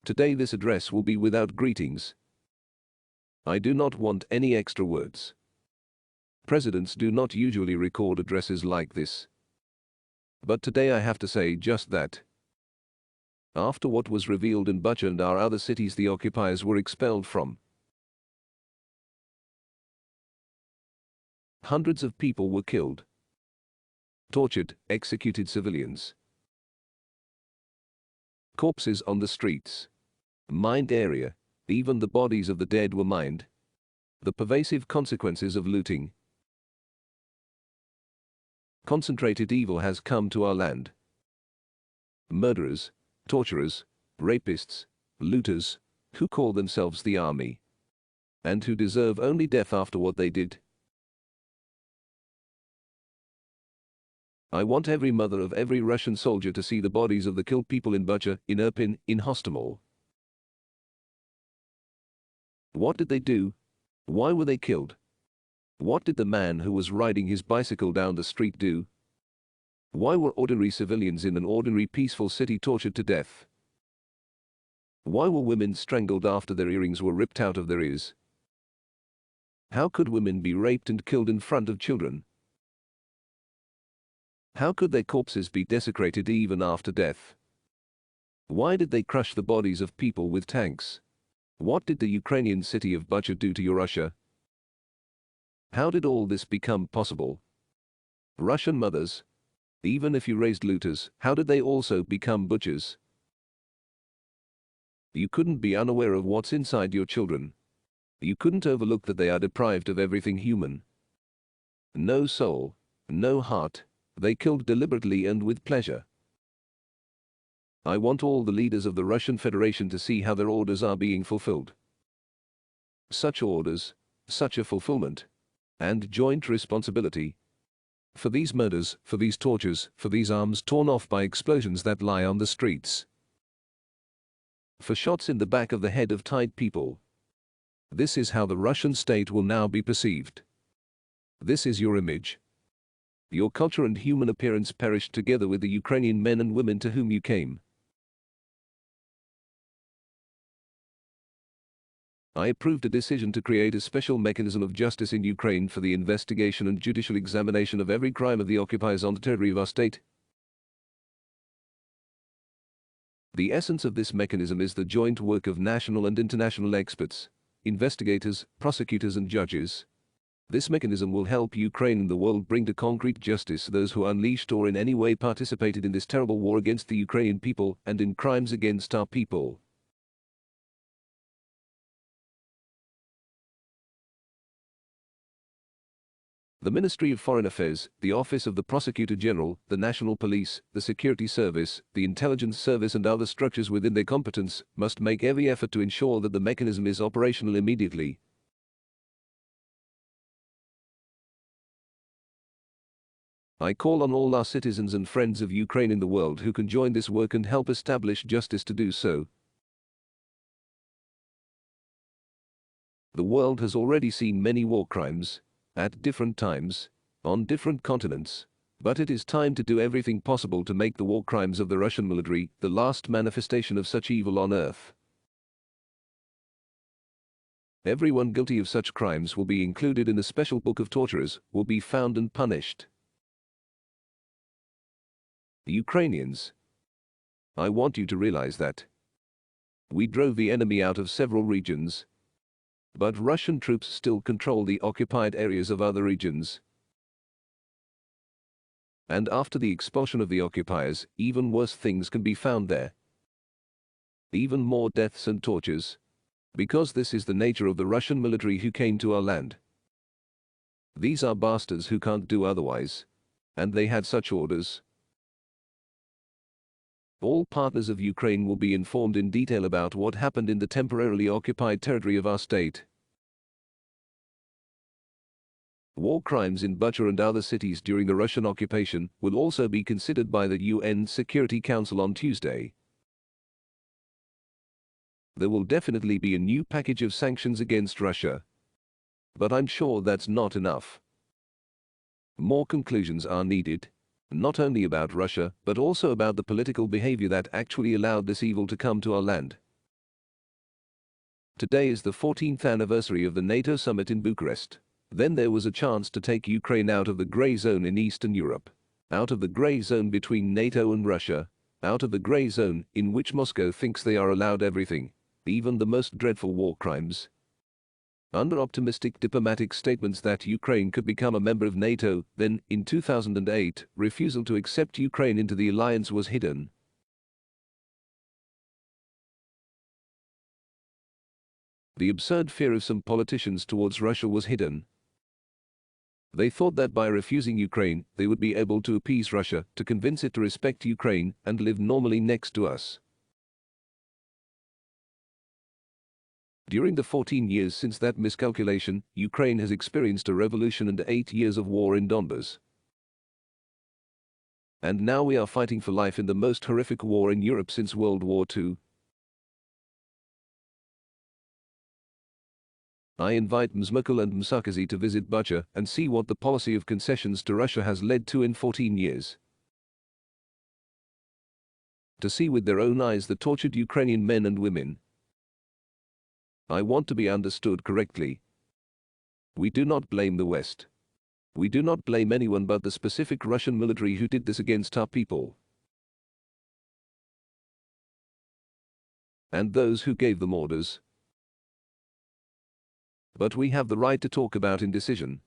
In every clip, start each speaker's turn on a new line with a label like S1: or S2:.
S1: Today this address will be without greetings. I do not want any extra words. Presidents do not usually record addresses like this. But today I have to say just that. After what was revealed in Bucha and our other cities the occupiers were expelled from. Hundreds of people were killed, tortured, executed civilians. Corpses on the streets. Mined area, even the bodies of the dead were mined. The pervasive consequences of looting. Concentrated evil has come to our land. Murderers, torturers, rapists, looters, who call themselves the army, and who deserve only death after what they did. I want every mother of every Russian soldier to see the bodies of the killed people in Bucha, in Irpin, in Hostomel. What did they do? Why were they killed? What did the man who was riding his bicycle down the street do? Why were ordinary civilians in an ordinary peaceful city tortured to death? Why were women strangled after their earrings were ripped out of their ears? How could women be raped and killed in front of children? How could their corpses be desecrated even after death? Why did they crush the bodies of people with tanks? What did the Ukrainian city of Bucha do to Russia? How did all this become possible? Russian mothers, even if you raised looters, how did they also become butchers? You couldn't be unaware of what's inside your children. You couldn't overlook that they are deprived of everything human. No soul, no heart. They killed deliberately and with pleasure. I want all the leaders of the Russian Federation to see how their orders are being fulfilled. Such orders, such a fulfillment, and joint responsibility. For these murders, for these tortures, for these arms torn off by explosions that lie on the streets. For shots in the back of the head of tied people. This is how the Russian state will now be perceived. This is your image. Your culture and human appearance perished together with the Ukrainian men and women to whom you came. I approved a decision to create a special mechanism of justice in Ukraine for the investigation and judicial examination of every crime of the occupiers on the territory of our state. The essence of this mechanism is the joint work of national and international experts, investigators, prosecutors and judges. This mechanism will help Ukraine and the world bring to concrete justice those who unleashed or in any way participated in this terrible war against the Ukrainian people and in crimes against our people. The Ministry of Foreign Affairs, the Office of the Prosecutor General, the National Police, the Security Service, the Intelligence Service and other structures within their competence must make every effort to ensure that the mechanism is operational immediately. I call on all our citizens and friends of Ukraine in the world who can join this work and help establish justice to do so. The world has already seen many war crimes, at different times, on different continents, but it is time to do everything possible to make the war crimes of the Russian military the last manifestation of such evil on earth. Everyone guilty of such crimes will be included in a special book of torturers, will be found and punished. The Ukrainians. I want you to realize that we drove the enemy out of several regions, but Russian troops still control the occupied areas of other regions. And after the expulsion of the occupiers, even worse things can be found there. Even more deaths and tortures. Because this is the nature of the Russian military who came to our land. These are bastards who can't do otherwise. And they had such orders. All partners of Ukraine will be informed in detail about what happened in the temporarily occupied territory of our state. War crimes in Bucha and other cities during the Russian occupation will also be considered by the UN Security Council on Tuesday. There will definitely be a new package of sanctions against Russia. But I'm sure that's not enough. More conclusions are needed. Not only about Russia, but also about the political behavior that actually allowed this evil to come to our land. Today is the 14th anniversary of the NATO summit in Bucharest. Then there was a chance to take Ukraine out of the grey zone in Eastern Europe, out of the grey zone between NATO and Russia, out of the grey zone in which Moscow thinks they are allowed everything, even the most dreadful war crimes. Under optimistic diplomatic statements that Ukraine could become a member of NATO, then, in 2008, refusal to accept Ukraine into the alliance was hidden. The absurd fear of some politicians towards Russia was hidden. They thought that by refusing Ukraine, they would be able to appease Russia, to convince it to respect Ukraine and live normally next to us. During the 14 years since that miscalculation, Ukraine has experienced a revolution and 8 years of war in Donbas. And now we are fighting for life in the most horrific war in Europe since World War II. I invite Ms. Merkel and Ms. Sarkozy to visit Bucha and see what the policy of concessions to Russia has led to in 14 years. To see with their own eyes the tortured Ukrainian men and women. I want to be understood correctly. We do not blame the West. We do not blame anyone but the specific Russian military who did this against our people. And those who gave them orders. But we have the right to talk about indecision.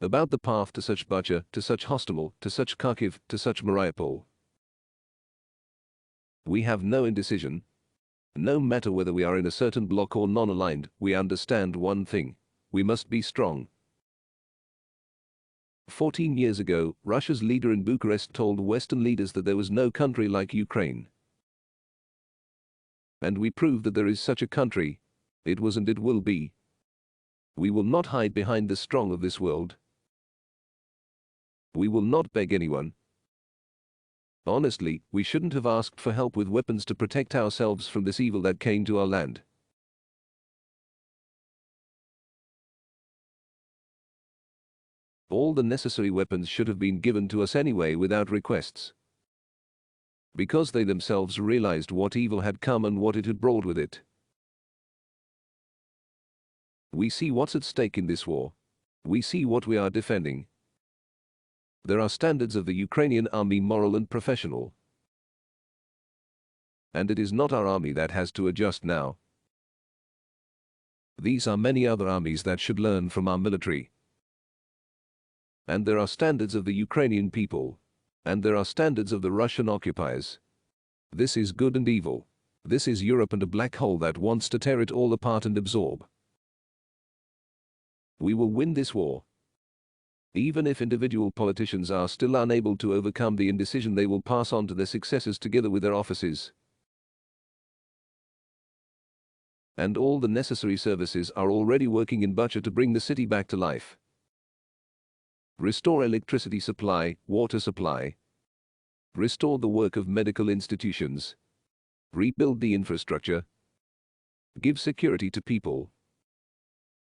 S1: About the path to such Bucha, to such Hostomel, to such Kharkiv, to such Mariupol. We have no indecision. No matter whether we are in a certain bloc or non-aligned, we understand one thing. We must be strong. 14 years ago, Russia's leader in Bucharest told Western leaders that there was no country like Ukraine. And we proved that there is such a country. It was and it will be. We will not hide behind the strong of this world. We will not beg anyone. Honestly, we shouldn't have asked for help with weapons to protect ourselves from this evil that came to our land. All the necessary weapons should have been given to us anyway without requests. Because they themselves realized what evil had come and what it had brought with it. We see what's at stake in this war. We see what we are defending. There are standards of the Ukrainian army, moral and professional. And it is not our army that has to adjust now. These are many other armies that should learn from our military. And there are standards of the Ukrainian people. And there are standards of the Russian occupiers. This is good and evil. This is Europe and a black hole that wants to tear it all apart and absorb. We will win this war. Even if individual politicians are still unable to overcome the indecision, they will pass on to their successors together with their offices. And all the necessary services are already working in Bucha to bring the city back to life. Restore electricity supply, water supply. Restore the work of medical institutions. Rebuild the infrastructure. Give security to people.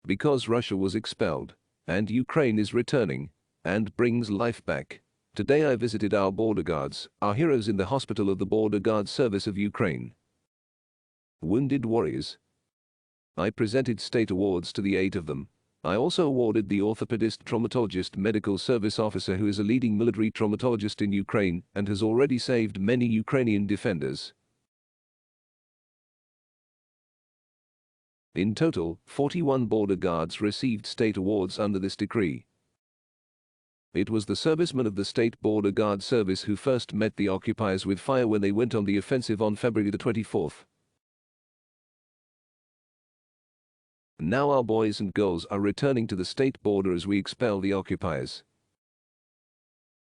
S1: Because Russia was expelled. And Ukraine is returning, and brings life back. Today I visited our border guards, our heroes in the hospital of the Border Guard Service of Ukraine. Wounded warriors. I presented state awards to the 8 of them. I also awarded the orthopedist traumatologist medical service officer who is a leading military traumatologist in Ukraine and has already saved many Ukrainian defenders. In total, 41 border guards received state awards under this decree. It was the servicemen of the State Border Guard Service who first met the occupiers with fire when they went on the offensive on February the 24th. Now our boys and girls are returning to the state border as we expel the occupiers.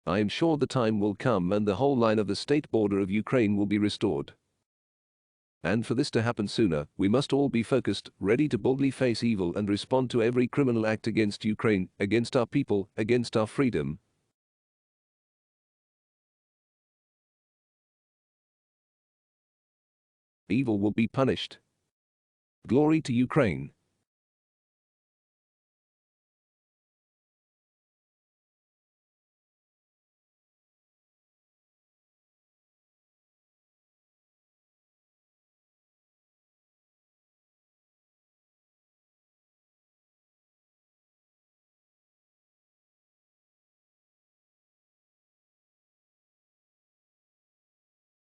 S1: I am sure the time will come and the whole line of the state border of Ukraine will be restored. And for this to happen sooner, we must all be focused, ready to boldly face evil and respond to every criminal act against Ukraine, against our people, against our freedom. Evil will be punished. Glory to Ukraine.